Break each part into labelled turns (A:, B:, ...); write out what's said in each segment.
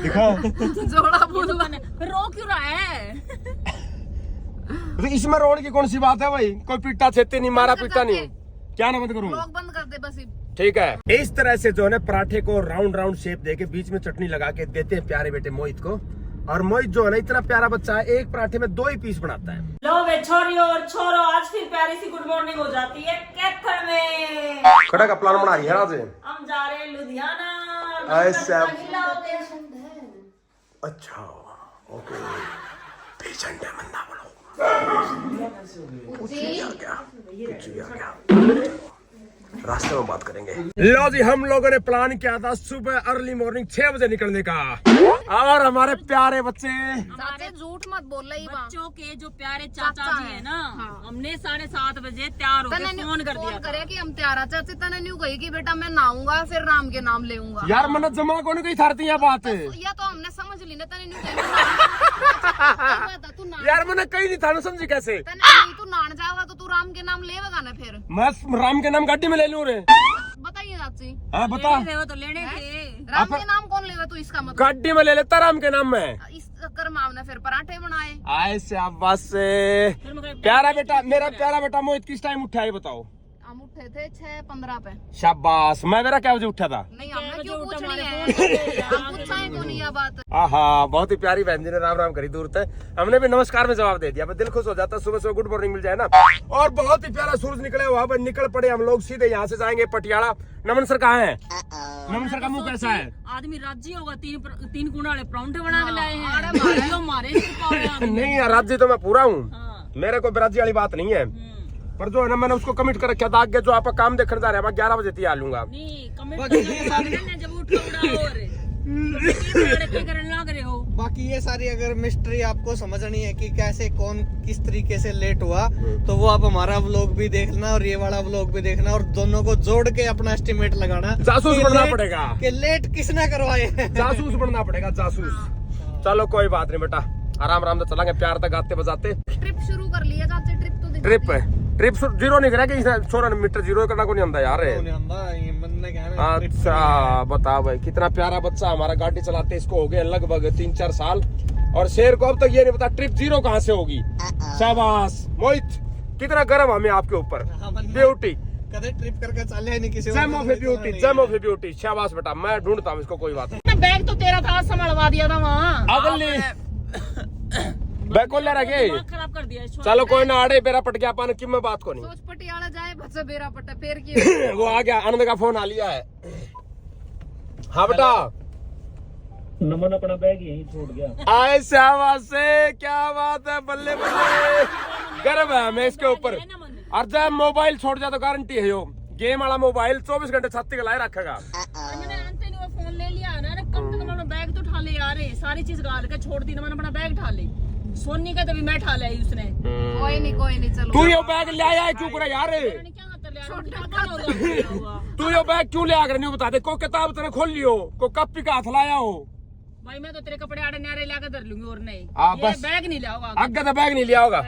A: दिखा
B: जोड़ा बोल रो क्यों रहा है?
A: तो इसमें रोड की कौन सी बात है भाई? कोई पीटा छेते नहीं, मारा पीटा नहीं। क्या ना बंद करूँ?
B: ब्लॉग बंद कर दे बस।
A: ठीक है, इस तरह से जो है ना पराठे को राउंड राउंड शेप देके बीच में चटनी लगा के देते हैं प्यारे बेटे मोहित को। और मोहित जो है ना इतना प्यारा बच्चा है, एक पराठे में 2 ही पीस बनाता है।
C: लो वे छोरियो और छोरो, आज फिर प्यारी सी गुड मॉर्निंग हो जाती है कैथल में।
A: खड़ा का प्लान बना रही है आज।
C: हम जा रहे हैं लुधियाना।
A: ऐसा अच्छा, ओके। पेशेंट है, मन्ना बोलो। कुछ भी आ गया, रास्ते में बात करेंगे। लो जी, हम लोगों ने प्लान किया था सुबह अर्ली मॉर्निंग 6 बजे निकलने का। और हमारे प्यारे बच्चे,
B: चाचा झूठ मत बोल रही
C: बच्चों के जो प्यारे चाचा जी है ना, हमने 7:30 बजे तैयार होकर फोन कर दिया
B: करे कि हम तैयार। चाची तने न्यू कही कि बेटा मैं नहाऊंगा फिर राम के नाम लेऊंगा।
A: यार मन्नत जमा कौन गई थारती है बात?
B: या तो हमने समझ ली ना, तने न्यू तू ना
A: यार मैंने कहीं नहीं था ना, समझी कैसे?
B: तू नान जाएगा तो तू राम के नाम लेगा ना फिर?
A: मैं राम के नाम गाड़ी में ले लूं रे।
B: बताइए चाची।
A: हाँ बता,
C: तो लेने थे।
B: राम के नाम कौन लेगा? तू इसका मतलब
A: गाड़ी में ले लेता राम के नाम में।
B: इस चक्कर में हमने फिर पराठे बनाए।
A: आए शाबाश से प्यारा बेटा, मेरा प्यारा बेटा मोहित किस टाइम उठा है बताओ?
B: हम उठे थे 6:15 पे।
A: शाबाश। मैं मेरा क्या बजे उठा था?
B: नहीं हमने क्यों पूछनी है? हम पूछाए को नहीं ये बात।
A: आहा, बहुत ही प्यारी बहन जी ने राम राम करी दूर से। हमने भी नमस्कार में जवाब दे दिया। दिल खुश हो जाता, सुबह सुबह गुड मॉर्निंग मिल जाए ना। और बहुत ही प्यारा सूरज निकले, वहां पर निकल पड़े हम लोग। सीधे यहाँ से जाएंगे पटियाला। नमन सर कहाँ है? नमन सर का मुंह कैसा है?
C: आदमी राज्य होगा, तीन कुंडा वाले परांठे बना के लाए हैं। मारे
A: नहीं यार, राज्य तो मैं पूरा हूँ, मेरे को राज्य वाली बात नहीं है। पर जो है ना, मैंने उसको कमिट कर रखा था आगे जो आप काम देखने जा रहे हैं, मैं 11 बजे तैयार लूंगा।
D: बाकी ये सारी अगर मिस्ट्री आपको समझनी है कि कैसे कौन किस तरीके से लेट हुआ, तो वो आप हमारा व्लॉग भी देखना और ये वाला व्लॉग भी देखना, और दोनों को जोड़ के अपना एस्टिमेट लगाना।
A: जासूस बनना पड़ेगा
D: कि लेट किसने करवाए।
A: जासूस बनना पड़ेगा, जासूस। चलो कोई बात नहीं बेटा, आराम आराम से चलेंगे, प्यार तक गाते बजाते।
B: ट्रिप शुरू कर लिया चाची। ट्रिप तो
A: ट्रिप है, ट्रिप जीरो नहीं करा कि 16 मीटर जीरो करना को नहीं आंदा यार। अच्छा बता भाई, कितना प्यारा बच्चा हमारा, गाड़ी चलाते इसको हो गए लगभग 3-4 साल। और शेर को अब तक ये नहीं पता ट्रिप जीरो कहाँ से होगी। शाबाश मोहित, कितना गर्व हमें आपके ऊपर। ब्यूटी
D: कदे ट्रिप करके चले नहीं किसी।
A: जम ऑफ ब्यूटी, जम ऑफ ब्यूटी। शाबाश बेटा, मैं ढूंढता हूँ इसको, कोई बात नहीं।
C: बैग तो तेरा था, संभलवा दिया था वहाँ।
A: अगली बैग को ले रखे,
C: खराब कर दिया।
A: चलो कोई ना, आड़े बेरा पट गया पान की मैं बात को नहीं।
B: सोच पटियाला जाए बस बेरा पट्टा फेर की।
A: वो आ गया, आनंद का फोन आ लिया है। हाँ बेटा,
E: नमन अपना बैग यहीं छोड़ गया।
A: आए शाबाश से, क्या बात है, बल्ले बल्ले। गर्व है हमें इसके ऊपर। और जब मोबाइल छोड़ जाए तो गारंटी है यो, गेम वाला मोबाइल 24 घंटे छाती के लाए रखेगा।
C: फोन ले लिया ना, कम से कम अपना बैग तो उठा ले यार। सारी चीज डाल के छोड़ दी ना, मैंने अपना बैग उठा ले। सोनी का तभी मैं उठा ले उसने।
B: कोई नहीं चलो।
A: तू यो बैग ले आया क्यों करे यार? तू यो बैग क्यों ले आकर नहीं बता दे। को किताब तेरे खोल लियो, को कॉपी का हाथ लाया हो।
C: भाई मैं तो तेरे कपड़े आड़े न्यारे लाकर धर लूंगी और नहीं।
A: बस
C: बैग नहीं लिया होगा,
A: आगे तो बैग नहीं लिया होगा।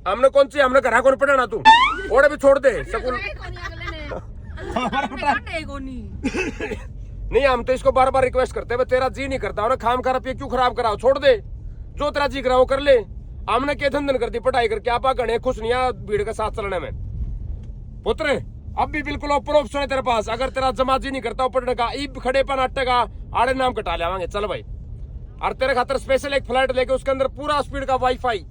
A: हमने कौन सी, हमने घर कौन पढ़ाना, तू ओढ़े भी छोड़ दे सकूल। नहीं, हम तो इसको बार बार रिक्वेस्ट करते हैं, तेरा जी नहीं करता और खाम खा रुपये क्यों खराब कराओ, छोड़ दे, जो तेरा जी करा वो कर ले। हमने के धंधन कर दी पढ़ाई करके, आप गणे खुश नहीं है भीड़ के साथ चलने में। पुत्र अब भी बिल्कुल ओपन ऑप्शन है तेरे पास, अगर तेरा जमा जी नहीं करता पढ़ने का, ईब खड़े पर अट्टेगा, आड़े नाम कटा ले चल भाई। और तेरे खातर स्पेशल एक फ्लैट लेके उसके अंदर पूरा स्पीड का वाईफाई,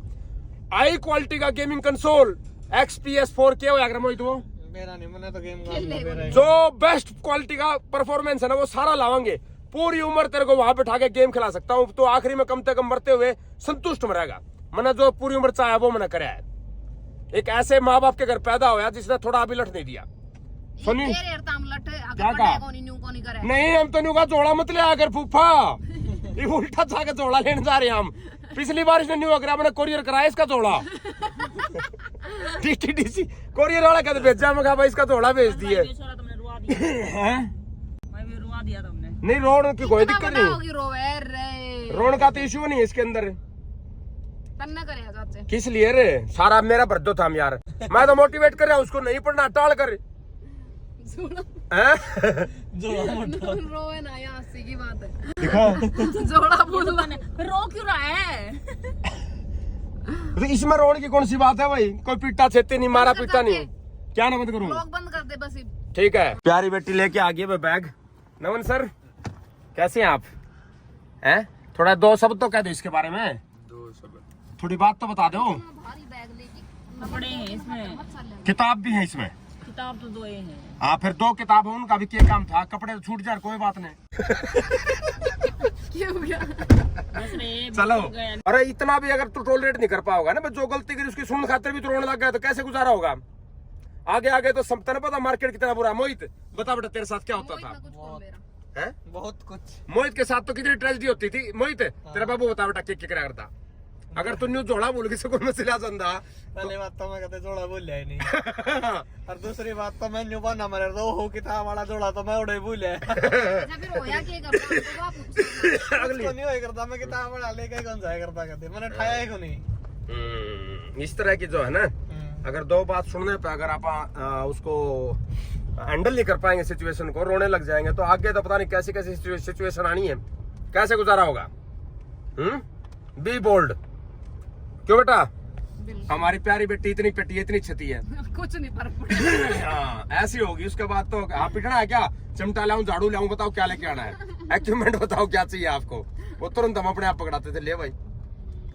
A: हाई क्वालिटी का गेमिंग कंसोल XPS 4K हो अगर मोहित वो
D: मेरा नहीं, मैंने तो गेम
A: जो बेस्ट क्वालिटी का परफॉर्मेंस है ना वो सारा लावांगे। पूरी उम्र तेरे को वहां बैठा के गेम खिला सकता हूँ, तो आखिरी में कम से कम मरते हुए संतुष्ट मरेगा। मैंने जो पूरी उम्र चाहे वो मैंने कराया है। एक ऐसे माँ बाप के घर पैदा होया जिसने थोड़ा अभी लट नहीं दिया। सुनी क्या कहा? नहीं, हम तो न्यू का जोड़ा मत ले आकर फूफा, ये उल्टा जाके जोड़ा लेने जा रहे हैं हम। पिछली बार इसने न्यू अगर मैंने कोरियर कराया इसका जोड़ा। TTDC कोरियर वाला कहते भेजा, मैं कहा भाई इसका जोड़ा भेज दिए। नहीं, रोड की कोई दिक्कत नहीं, रोड का तो इशू नहीं है इसके अंदर। किस लिए रे, सारा मेरा बर्दो था यार। मैं तो मोटिवेट कर रहा हूँ उसको नहीं पढ़ना, टाल कर।
B: रोए ना, ये हंसी की बात है।
A: दिखा
B: जोड़ा बोल
C: फिर रो क्यों रहा है?
A: तो इसमें रोने की कौन सी बात है भाई? कोई पीटा छेते नहीं, मारा पीटा नहीं। क्या ना बंद करूँ?
B: ब्लॉग बंद कर दे बस।
A: ठीक है, प्यारी बेटी लेके आ गई बैग। नमन सर, कैसे हैं आप? हैं? थोड़ा दो शब्द तो कह दो इसके बारे में, थोड़ी बात तो बता दो।
B: भारी बैग लेके
C: कपड़े हैं इसमें,
A: किताब भी है इसमें।
C: किताब तो 2 हैं।
A: हाँ, फिर 2 किताब है, उनका भी क्या काम था? कपड़े तो छूट जाए, कोई बात नहीं।
B: क्या हो गया?
C: बस रे,
A: चलो,
C: हो गया।
A: अरे इतना भी अगर तू टॉलरेट नहीं कर पाओगा ना, जो गलती करी उसकी सुन खातिर भी तो रोने लग गया, तो कैसे गुजारा होगा? आगे आगे तो सब तेरे पता मार्केट कितना बुरा। मोहित बता बेटा, तेरे साथ क्या होता था?
B: कुछ बोल मेरा
A: हैं?
D: बहुत कुछ।
A: मोहित के साथ तो कितनी ट्रेजेडी होती थी। मोहित, तेरा बाबू बता बेटा क्या क्या करता? अगर तू न्यू जोड़ा बोल किसी को मसला संदा।
D: पहली बात तो मैं कहते जोड़ा बोल ही नहीं। और दूसरी बात तो मैं न्यू बना मरे दो हो किताब वाला जोड़ा तो मैं उड़े भूल है।
B: अच्छा फिर होया क्या करता तो आप पूछो।
D: अगली नहीं होए करता, मैं किताब वाला लेके कौन जाया करता कहते मैंने उठाया ही को नहीं।
A: इस तरह की जो है ना, अगर 2 बात सुनने पे अगर आप उसको हैंडल नहीं कर पाएंगे सिचुएशन को, रोने लग जाएंगे, तो आगे तो पता नहीं कैसी कैसी सिचुएशन आनी है, कैसे गुजारा होगा। Be bold. क्यों बेटा? हमारी प्यारी बेटी इतनी पेटी इतनी छती है।
B: कुछ नहीं फर्क पड़ेगा।
A: हाँ, ऐसी होगी। उसके बाद तो हाँ, पिटना है क्या? चिमटा लाऊं, झाड़ू लाऊं, बताओ क्या लेके आना है? इक्विपमेंट बताओ क्या चाहिए आपको? वो तुरंत हम अपने आप पकड़ाते थे, ले भाई।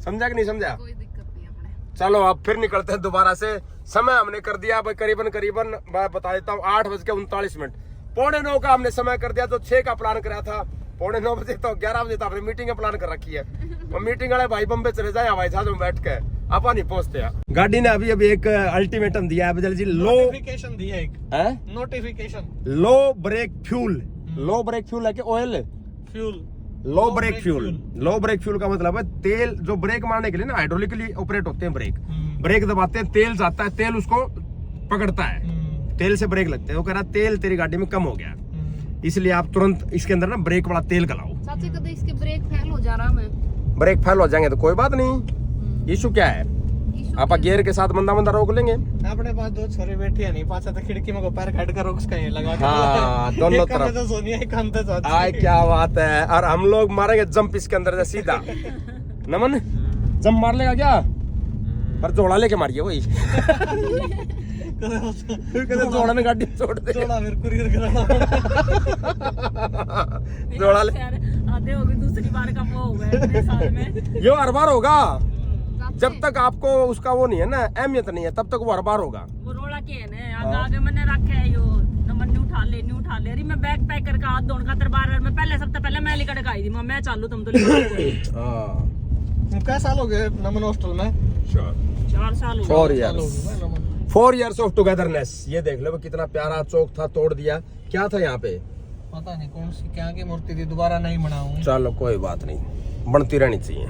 A: समझा कि नहीं समझा?
B: कोई दिक्कत नहीं है अपने।
A: चलो अब फिर निकलते हैं दोबारा से। समय हमने कर दिया भाई करीबन मैं बता देता हूँ 8:39। 8:45 का हमने समय कर दिया, तो 6 का प्लान करा था। 8:45 बजे तो 11 बजे तो आपने मीटिंग प्लान कर रखी है। और मीटिंग वाले भाई बम्बे चले जाए हवाई जहाज में बैठ के, आप नहीं पहुंचते हैं। गाड़ी ने अभी एक अल्टीमेटम दिया है बदल जी,
D: नोटिफिकेशन दिया एक नोटिफिकेशन।
A: लो ब्रेक फ्यूल। लो ब्रेक फ्यूल है कि ऑयल?
D: फ्यूल।
A: लो ब्रेक फ्यूल। लो ब्रेक फ्यूल का मतलब है तेल जो ब्रेक मारने के लिए ना हाइड्रोलिकली ऑपरेट होते हैं ब्रेक। ब्रेक दबाते हैं, तेल जाता है, तेल उसको पकड़ता है, तेल से ब्रेक लगते हैं। वो कह रहा तेल तेरी गाड़ी में कम हो गया, इसलिए आप तुरंत इसके अंदर ना ब्रेक वाला तेल गलाओ।
B: चाची कभी इसके ब्रेक फेल हो जा रहा मैं।
A: ब्रेक फेल हो जाएंगे तो कोई बात नहीं, इशू क्या है? आप गियर के साथ मंदा रोक लेंगे।
D: अपने पास 2 छोरी बैठी है नहीं, पास तो खिड़की में को पैर काट कर रोक उसका लगा के।
A: हाँ, दोनों तरफ
D: तो सोनिया एक कान तो चाची।
A: आए क्या बात है। और हम लोग मारेंगे जंप इसके अंदर से सीधा। नमन जंप मार लेगा क्या? पर जोड़ा लेके मारिए वही। जोड़ा ने गाड़ी छोड़ दे।
D: जोड़ा मेरे कुरियर कराना।
A: जोड़ा ले।
C: आधे हो गए, दूसरी बार का वो हो गया इतने साल में।
A: यो हर बार होगा, जब तक आपको उसका वो नहीं है ना, अहमियत नहीं है, तब तक वो हर बार होगा।
C: वो रोड़ा के है ना, आगे मैंने रखा है यो नमन न्यू उठा ले अरे मैं बैग पैक करके हाथ धोने खातर बार मैं पहले सबसे पहले मैं लिकड़ आई थी, मैं चालू तुम तो
D: क्या साल हो गए नमन हॉस्टल में?
C: 4 साल हो
A: 4 years 4 years ऑफ टुगेदरनेस। ये देख लो कितना प्यारा चौक था, तोड़ दिया। क्या था यहाँ पे?
D: पता नहीं कौन सी क्या की मूर्ति थी, दोबारा नहीं बनाऊं।
A: चलो कोई बात नहीं, बनती रहनी चाहिए।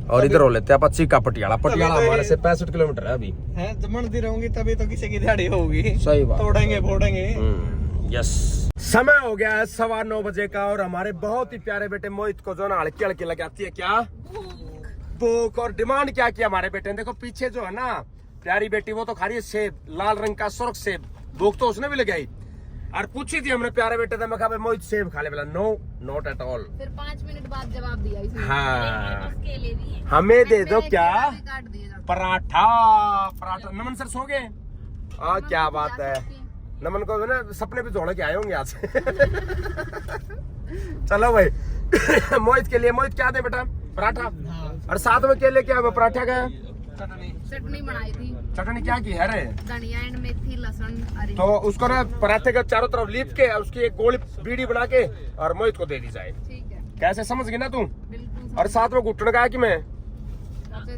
A: और इधर हो लेते हैं पच्ची का पटियाला हमारे से 65 किलोमीटर है अभी
D: है। जब बनती रहूंगी तभी तो किसी की दिहाड़ी होगी।
A: सही बात।
D: तोड़ेंगे फोड़ेंगे।
A: यस। समय हो गया है 9:15 बजे का, और हमारे बहुत ही प्यारे बेटे मोहित को जो ना हल्की हल्की लगाती है क्या भूख, और डिमांड क्या किया हमारे बेटे ने। देखो पीछे जो है ना प्यारी बेटी, वो तो खा रही है सेब, लाल रंग का सुर्ख सेब। भूख तो उसने भी लगाई, और पूछी थी हमने प्यारे बेटे से, मैं कहा मोहित सेब खा ले, बोला नो नॉट एट ऑल।
B: फिर 5 मिनट बाद जवाब दिया इसने।
A: हाँ,
C: केले भी है।
A: हमें दे दो क्या?
B: काट दिए जाते।
A: पराठा। नमन सर सो गए? क्या बात है। नमन को ना सपने भी जोड़ के आए होंगे आज। चलो भाई। मोहित के लिए, मोहित क्या दे बेटा? पराठा। और साथ में केले क्या? पराठा का
B: चटनी बनाई थी।
A: चटनी क्या की है रे?
B: धनिया एंड मेथी लहसुन हरी।
A: तो उसको ना पराठे के चारों तरफ लीप के उसकी एक गोली बीड़ी बना के और मोहित को दे दी जाए।
B: ठीक है,
A: कैसे समझ गई ना तू?
B: बिल्कुल।
A: और साथ में घुटने का है कि मैं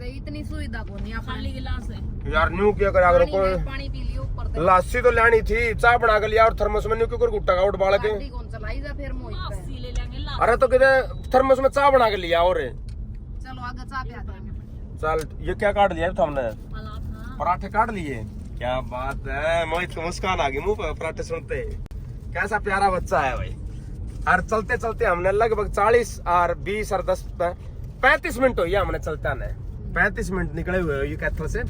B: इतनी सुविधा को नहीं,
C: खाली गिलास है
A: यार न्यू क्या करा अगर कोई
B: पानी पी लियो ऊपर तक।
A: लस्सी तो लेनी थी, चाय बना के लिया, और थर्मस में न्यू क्यों गुट्टा का उठ बाल के।
B: गाड़ी कौन चलाई जा फिर मोहित पे।
C: लस्सी ले लेंगे लास्ट।
A: अरे तो किधर थर्मस में चाय बना के लिया। और
B: चलो आगे चाय पे आ जाएंगे।
A: चल ये क्या काट दिया हमने?
C: हाँ।
A: पराठे काट लिए। क्या बात है, मोहित को मुस्कान आ गई मुंह पे पराठे सुनते। कैसा प्यारा बच्चा है भाई। और चलते चलते हमने लगभग 40 और 20 और 10 35 मिनट हुई हमने चलता ने। 35 मिनट निकले हुए ये कैथल से,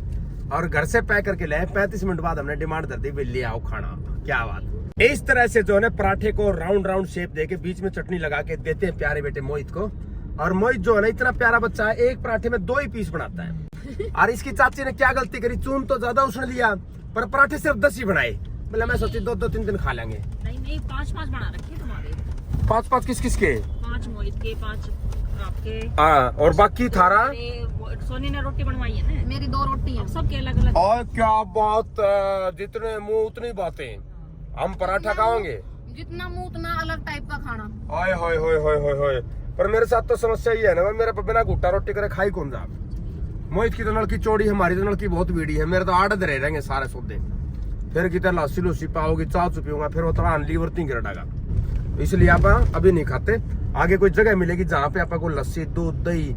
A: और घर से पैक करके लाए। 35 मिनट बाद हमने डिमांड कर दी, ले आओ खाना। क्या बात। इस तरह से जो है ना पराठे को राउंड राउंड शेप देके बीच में चटनी लगा के देते हैं प्यारे बेटे मोहित को। और मोहित जो है ना इतना प्यारा बच्चा है, एक पराठे में 2 ही पीस बनाता है। और इसकी चाची ने क्या गलती करी, चून तो ज्यादा उसने लिया पर पराठे सिर्फ 10 ही बनाए। मतलब मैं सोची 2-2 3 दिन खा लेंगे।
C: नहीं 5-5 बना रखे तुम्हारे।
A: 5-5 किस के?
C: 5 मोहित के, 5 आपके।
A: हाँ, और बाकी थारा?
C: सोनी ने रोटी बनवाई है ना।
B: मेरी 2 रोटी है।
C: सबके अलग अलग।
A: और क्या बात, जितने मुंह उतनी बातें। हम पराठा खाओगे,
B: जितना मुंह उतना अलग टाइप का खाना।
A: हाय हाय हाय हाय हाय हाय। पर मेरे साथ तो समस्या ये है ना, मेरे पे बिना घुट्टा रोटी करे खाई कौन जा। मोहित की तो नलकी चौड़ी है, हमारी तो नलकी बहुत बीड़ी है। मेरे तो 8 रह रहेंगे सारे सौदे। फिर कितने लस्सी लुस्सी पाओगी, चाह चु पीऊंगा, फिर वो थोड़ा लीवर तीन गिरटागा। इसलिए आप अभी नहीं खाते। आगे कोई जगह मिलेगी जहाँ पे आपको लस्सी, दूध, दही,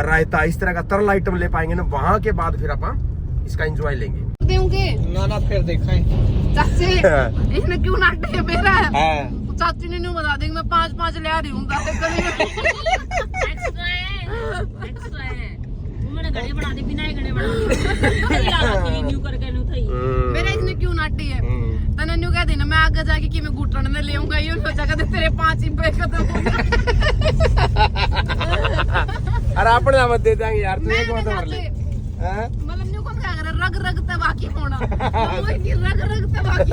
A: रायता इस तरह का तरल आइटम ले पाएंगे ना, वहां के बाद फिर आप इसका एंजॉय लेंगे।
D: ना फिर देखें
B: चाची इसने क्यों नाटे मेरा है।
A: हाँ।
B: चाची ने नहीं बता देंगे मैं 5-5 ले आ रही हूँ।
C: एक्स्ट्रा है। उन्होंने घड़े बना दे, बिना घड़े बना दे। न्यू करके न्यू थई।
B: मेरा इसने क्यों नाटी है। तने न्यू कह देना मैं आगे जाके कि मैं घुटन में ले आऊंगा, ये सोचा कहते तेरे 5 ही पे खत्म हो
A: अरे अपने मत दे देंगे यार, तू एक बात और ले।
B: मतलब न्यू कौन क्या करे, रग रग ते बाकी होना। वही की रग रग ते बाकी।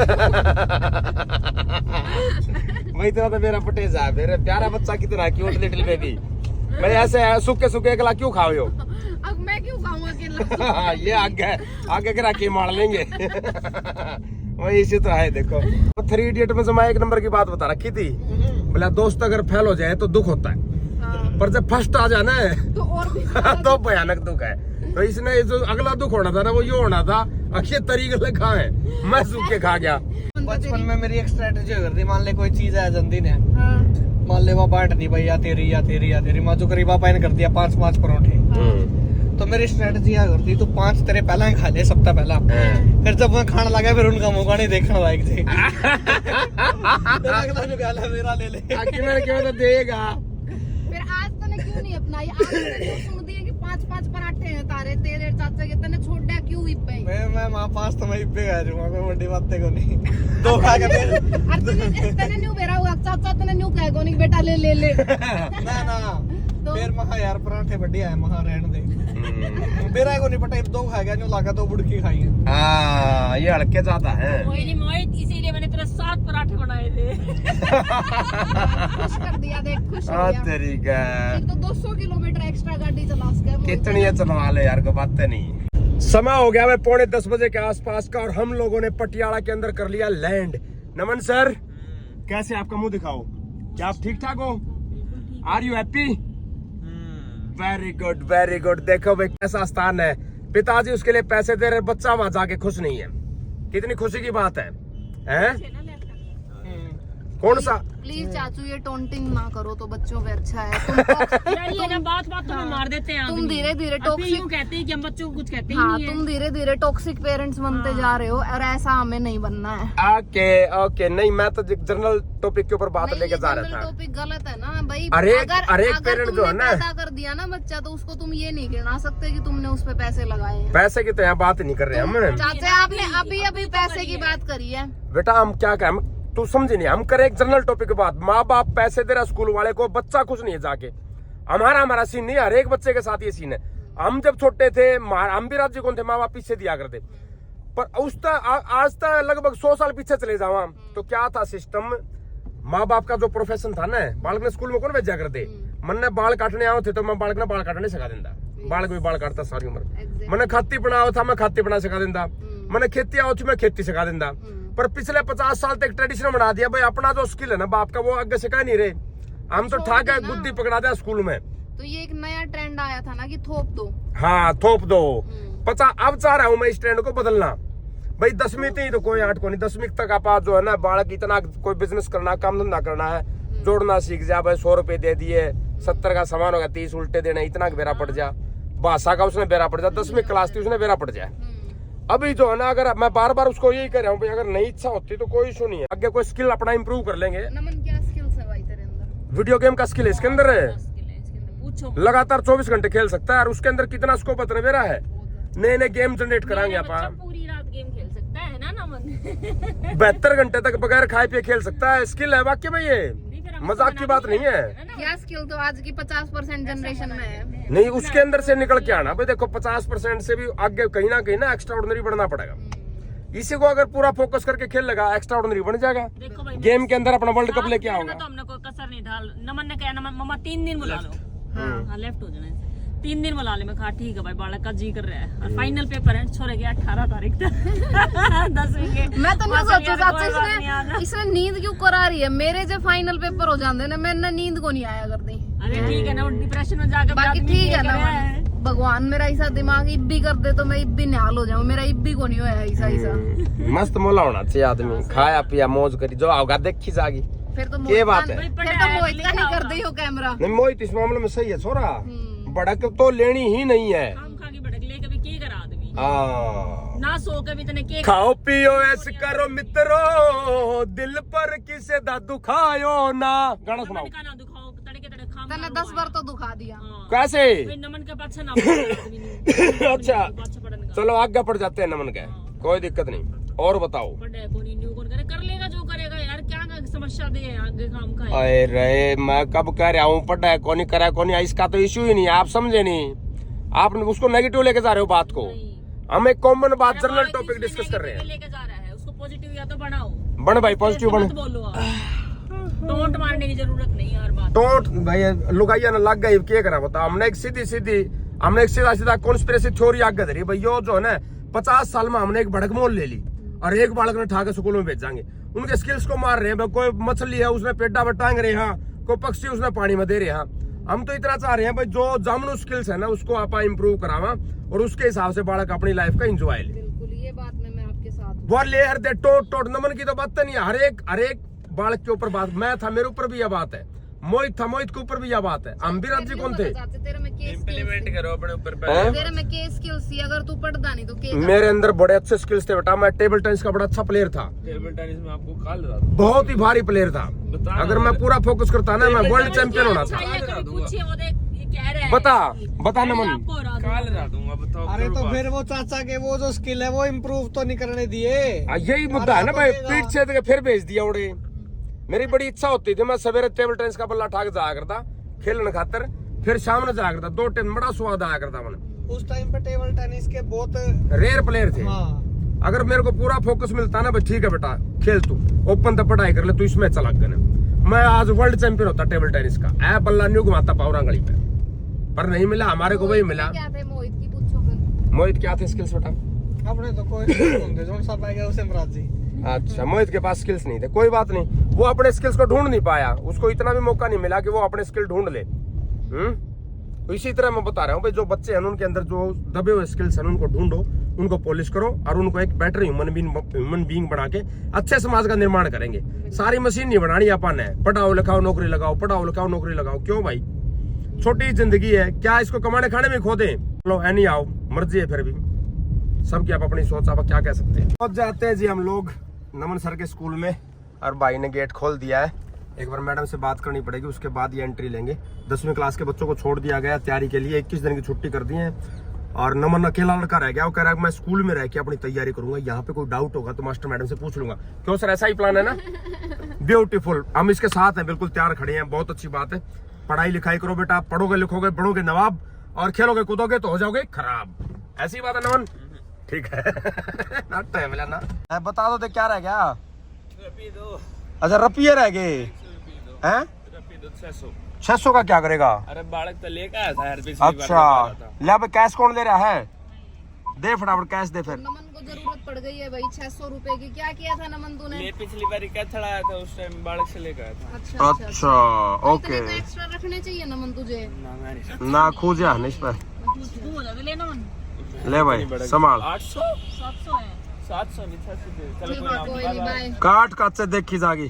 A: वही तरह तो मेरा पटेजा है, मेरा प्यारा बच्चा कितना क्यूट लिटिल बेबी। मैं ऐसे सूखे सूखे अकेला क्यों खाओ?
B: अब मैं क्यों खाऊंगा अकेला।
A: ये आगे करा के मार लेंगे। वही इसी तरह है। देखो 3 इडियट में मैं 1 नंबर की बात बता रखी थी। बोला दोस्त अगर फेल हो जाए तो दुख होता है, पर जब फर्स्ट आ जाना है
B: तो और भी
A: तो भयानक दुख है। तो इसने जो अगला दुख होना था ना, वो ये होना था अक्षय तरीके लगा है, मैं सूखे खा गया।
D: बचपन में मेरी एक स्ट्रेटेजी कर दी। मान ले कोई चीज है जल्दी ने, मान ले वो बांट दी भाई, या तेरी माँ जो करीबा पाइन कर दिया 5-5 परोठे। तो मेरी स्ट्रेटेजी क्या करती, तू 5 तेरे पहला ही खा ले, सबसे पहला। फिर जब मैं खाने लगा फिर उनका मौका नहीं देखने लायक थे। अगला निकाला मेरा ले ले।
A: क्यों तो देगा।
B: फिर आज तने क्यों नहीं अपनाई। आज तने सुन दिए कि 5-5 पराठे हैं तारे तेरे चाचा के, तने छोड़ दिया क्यों इपे।
D: मैं मां पास तो मैं इपे गया हूं, कोई बड़ी बात को नहीं। 2 खा के फिर
B: तने न्यू बेरा हुआ चाचा, तने न्यू कह गो नहीं बेटा ले ले ले।
D: ना फिर महा यार पराठे बढ़िया है, महा रहने दे। मेरा को नहीं पता, 2 खा गया, न्यू लगा 2 बुड़की खाई है।
A: हाँ, ये हड़के ज्यादा है।
C: कोई नहीं मोहित, इसीलिए मैंने तेरे 7 पराठे बनाए थे।
B: खुश कर दिया, देख खुश हो गया।
A: तेरी का
B: एक तो 200 किलोमीटर एक्स्ट्रा गाड़ी चला सके।
A: कितनी है चलवा ले यार, को बात नहीं। समय हो गया मैं 9:45 बजे के आसपास का, और हम लोगों ने पटियाला के अंदर कर लिया लैंड। नमन सर, कैसे आपका मुंह दिखाओ, क्या आप ठीक ठाक हो? Are you happy? Very good very good. देखो भाई कैसा स्थान है, पिताजी उसके लिए पैसे दे रहे, बच्चा वहां जाके खुश नहीं है। कितनी खुशी की बात है, हैं? कौन सा?
B: प्लीज चाचू ये टोंटिंग ना करो तो बच्चों पे अच्छा है।
C: यार ये ना बात तो में मार देते हैं।
B: तुम धीरे धीरे
C: यूं
B: टॉक्सिक
C: कहते हैं कि हम बच्चों को कुछ कहते ही
B: हाँ,
C: नहीं है।
B: तुम धीरे धीरे टॉक्सिक पेरेंट्स बनते जा रहे हो, और ऐसा हमें नहीं बनना है।
A: ओके ओके, नहीं मैं तो जनरल टॉपिक के ऊपर बात लेके जा रहा था।
B: टॉपिक गलत है ना भाई।
A: अरे एक पेरेंट जो है ना,
B: पैदा कर दिया ना बच्चा, तो उसको तुम ये नहीं गिना सकते कि तुमने उस पे पैसे लगाए हैं।
A: पैसे की तो यहाँ बात नहीं कर रहे हम।
B: चाचा आपने अभी पैसे की बात करी है।
A: बेटा हम क्या करें, तू समझ नहीं, हम करें एक जनरल टॉपिक के बाद। माँ बाप पैसे दे रहा स्कूल वाले को, बच्चा कुछ नहीं है जाके। हमारा सीन नहीं, हर एक बच्चे के साथ ये सीन है। हम जब छोटे थे, हम भी राज्य कौन थे, माँ बाप पीछे दिया करते। पर उस आज तक लगभग 100 साल पीछे चले जाओ तो क्या था सिस्टम, माँ बाप का जो प्रोफेशन था ना, बालक ने स्कूल में कौन भेजा करते। मन ने बाल काटने आओ थे तो मैं बालक ने बाल काटने सिखा देता, बालक भी बाल काटता सारी उम्र। मैंने खाती बनाओ था, मैं खाती बना सिखा देता। मैंने खेती आओ थी, मैं खेती सिखा देता। पर पिछले 50 साल तक ट्रेडिशन बना दिया भाई, अपना जो स्किल है ना बाप का, वो आगे सिखा नहीं रहे। हम तो ठाक है, बुद्धि पकड़ा दिया स्कूल में।
B: तो ये एक नया ट्रेंड आया था ना कि थोप दो।
A: हाँ थोप दो। अब चाह रहा हूँ मैं इस ट्रेंड को बदलना। भाई 10वीं थी तो कोई 8 को नहीं, 10वीं तक आप जो है ना बालक इतना कोई बिजनेस करना, काम धंधा करना है, जोड़ना सीख जा। भाई 100 रुपए दे दिए, 70 का सामान होगा, 30 उल्टे देना, इतना बेरा पड़ जा। भाषा का उसने बेरा पड़ जा, 10वीं क्लास थी उसने बेरा पड़ जाए। अभी जो है ना, अगर मैं बार बार उसको यही कह रहा हूँ, अगर नई इच्छा होती तो कोई इशू नहीं है, आगे कोई स्किल अपना इंप्रूव कर लेंगे।
B: नमन क्या स्किल्स है भाई तेरे अंदर?
A: वीडियो गेम का स्किल है इसके अंदर है,
C: पूछो।
A: लगातार 24 घंटे खेल सकता है, और उसके अंदर कितना स्कोप है मेरा है। नए नए गेम जनरेट कराएंगे आप।
C: पूरी रात गेम खेल सकता है ना नमन।
A: 72 घंटे तक बगैर खाए पिए खेल सकता है। स्किल है वाकई में, ये मजाक की बात नहीं है।
B: क्या स्किल तो आज की 50% जनरेशन में है।
A: नहीं, उसके अंदर से निकल के आना भाई। देखो 50% से भी आगे कहीं ना एक्स्ट्रा ऑर्डिनरी बनना पड़ेगा। इसी को अगर पूरा फोकस करके खेल लगा, एक्स्ट्रा ऑर्डिनरी बन जाएगा।
C: देखो भाई,
A: गेम के अंदर अपना वर्ल्ड कप लेके आओगे।
C: तो हमने कोई कसर नहीं डाल। नमन ने कहा नमन मम्मा 3 दिन बुला लो। हाँ लेफ्ट हो जाना, 3 दिन बुला ले। मैं कहा ठीक है भाई, बालक का जी कर रहा है। और फाइनल पेपर है छोरे के 18 तारीख तक 10वीं के।
B: मैं तो नहीं सोचू चाचा इसने नींद क्यों करा रही है। मेरे जो फाइनल पेपर हो जाते ना, मैंने नींद को नहीं आया करती।
C: अरे ठीक है ना, डिप्रेशन में जाकर
B: बाकी ठीक है ना, भगवान मेरा ऐसा दिमाग इब्बी कर दे तो मैं इब्बी निहाल हो जाऊं। मेरा इब्बी को नहीं होया ऐसा।
A: मस्त मोला होना चाहिए आदमी, खाया पिया मौज करी, जो आओगा देखी जागी।
B: फिर तो
A: ये बात है।
B: फिर तो मोहित का नहीं कर दी हो कैमरा।
A: नहीं, मोहित इस मामले में सही है छोरा, भड़क तो लेनी ही नहीं है।
C: काम खा के भड़क ले, कभी की करा आदमी
A: हाँ।
C: ना सो के भी तने के
A: खाओ पियो ऐस करो मित्रों, दिल पर किसे दा दुखायो ना। गाना सुनाओ।
C: ना दुखाओ तड़के तड़के खाम
B: तने 10 बार तो दुखा दिया।
A: कैसे?
C: भाई नमन के पाछे ना आदमी नहीं।
A: अच्छा
C: पाछे पड़न का
A: चलो आगे पड़ जाते हैं नमन के, कोई दिक्कत नहीं। और बताओ।
C: पड़े को नहीं न्यू कौन करे, कर लेगा जो करेगा यार। क्या समस्या दे है आगे काम का है।
A: अरे मैं कब कह रहा हूँ पढ़ा है कौन करा है कौन, इसका तो इश्यू ही नहीं है। आप समझे नहीं, आप उसको नेगेटिव लेके जा रहे हो बात को। हम एक कॉमन बात, जनरल टॉपिक डिस्कस कर रहे हैं।
C: लेके जा रहा है उसको पॉजिटिव या तो बनाओ।
A: बन भाई, पॉजिटिव बन।
C: मत बोलो आप, टोंट मारने की जरूरत नहीं यार। बात
A: टोंट भाई लुगाइया ना लग गई, क्या करा बता। हमने एक सीधा कॉन्स्पिरेसी थ्योरी आगे धरी भाई। यो जो है ना 50 साल में हमने एक भड़क मोल ले ली और एक बालक ने ठाके स्कूल में भेजाएंगे। उनके स्किल्स को मार रहे हैं। कोई मछली है उसने पेटा में टांग रहे हैं, कोई पक्षी उसने पानी में दे रहे हैं। हम तो इतना चाह रहे हैं भाई जो जामनू स्किल्स है ना उसको आप इम्प्रूव करावा और उसके हिसाब से बालक अपनी लाइफ का एंजॉय ले।
B: बिल्कुल ये बात में मैं आपके साथ हूं।
A: वो लेयर दे टोट नमन की तो बात नहीं है। हर एक बालक के ऊपर बात, मैं था मेरे ऊपर भी यह बात है, मोहित था मोहित के ऊपर भी यह बात है। हम भी राज्य कौन थे?
D: इम्प्लीमेंट करो अपने ऊपर।
B: तेरे में के स्किल्स थी, अगर तू पढ़ता नहीं तो के
A: मेरे अंदर बड़े अच्छे स्किल्स थे बेटा। मैं टेबल टेनिस का बड़ा अच्छा प्लेयर था।
D: टेबल टेनिस में आपको काल
A: बहुत ही भारी प्लेयर था। अगर मैं पूरा फोकस करता ना, मैं वर्ल्ड चैंपियन होना था। बता नमन।
D: काल ला दूंगा, बताओ। अरे तो फिर वो चाचा के वो जो स्किल है वो इम्प्रूव तो नहीं करने दिए।
A: यही मुद्दा है ना भाई, पीठ छेद के फिर भेज दिया उड़े। मेरी बड़ी इच्छा होती थी, मैं सवेरे टेबल टेनिस का बल्ला ठाक जाया करता खेलने खातर, फिर शाम में जाया करता। 2 टाइम बड़ा स्वाद आया करता मैंने।
D: उस टाइम पे टेबल टेनिस के बहुत
A: रेयर प्लेयर थे।
D: हाँ।
A: अगर मेरे को पूरा फोकस मिलता ना भाई, ठीक है बेटा खेल तू, ओपन तक पढ़ाई कर ले तू, इसमें चला गया, मैं आज वर्ल्ड चैंपियन होता टेबल टेनिस का। ऐ बल्ला न्यू घुमाता पावरा गली पे, पर नहीं मिला। हमारे को वही मिला।
B: क्या थे मोहित की पूछो फिर।
A: मोहित क्या थे स्किल्स बेटा?
D: अपने तो कोई होंगे जो सब आएगा उसे मराजी।
A: अच्छा, मोहित के पास स्किल्स नहीं थे, कोई बात नहीं। वो अपने स्किल्स को ढूंढ नहीं पाया, उसको इतना भी मौका नहीं मिला कि वो अपने स्किल ढूंढ ले। तो इसी तरह मैं बता रहा हूँ भाई, जो बच्चे हैं उनके अंदर जो दबे हुए स्किल्स हैं उनको ढूंढो, उनको पॉलिश करो और उनको एक बेटर ह्यूमन बीइंग बना के अच्छे समाज का निर्माण करेंगे। सारी मशीन नहीं बनानी अपन है, पढ़ाओ लिखाओ नौकरी लगाओ, पढ़ाओ लिखाओ नौकरी लगाओ। क्यों भाई, छोटी जिंदगी है, क्या इसको कमाने खाने में खो दें? चलो एनी आओ, मर्जी है फिर भी सबकी, आप अपनी सोच, आप क्या कह सकते हैं। पहुंच जाते हैं जी हम लोग नमन सर के स्कूल में और भाई ने गेट खोल दिया है। एक बार मैडम से बात करनी पड़ेगी, उसके बाद ये एंट्री लेंगे। 10वीं क्लास के बच्चों को छोड़ दिया गया तैयारी के लिए, 21 दिन की छुट्टी कर दी है और नमन अकेला लड़का रह गया। वो कह रहा है मैं स्कूल में रह के अपनी तैयारी करूंगा, यहाँ पे कोई डाउट होगा तो मास्टर मैडम से पूछ लूंगा। क्यों सर, ऐसा ही प्लान है ना? ब्यूटीफुल, हम इसके साथ हैं, बिल्कुल तैयार खड़े हैं, बहुत अच्छी बात है। पढ़ाई लिखाई करो बेटा, पढ़ोगे लिखोगे बनोगे नवाब, और खेलोगे कूदोगे तो हो जाओगे खराब। ऐसी बात है नमन? ठीक है ना, बता दो तो क्या रह गया? अच्छा रपिए रह गए हैं? 600 का क्या करेगा?
D: अरे बालक तो लेकर आया था यार।
A: अच्छा ले, अब कैश कौन दे रहा है? दे फटाफट कैश दे फिर।
B: नमन को जरूरत पड़ गई है भाई 600 रुपए की। क्या किया था नमन तूने?
D: पिछली बार क्या चढ़ाया था उस टाइम, बालक से लेकर आया था।
A: अच्छा ओके,
B: एक्स्ट्रा रखने चाहिए नमन तुझे
A: ना खोजा नहीं इस पर।
C: तू हो जाते ले नमन,
A: ले भाई संभाल।
D: 800
C: 700 है।
D: 700 नहीं 600।
B: ठीक है, कोई नहीं, बाय।
A: काट काट से देखी जागी।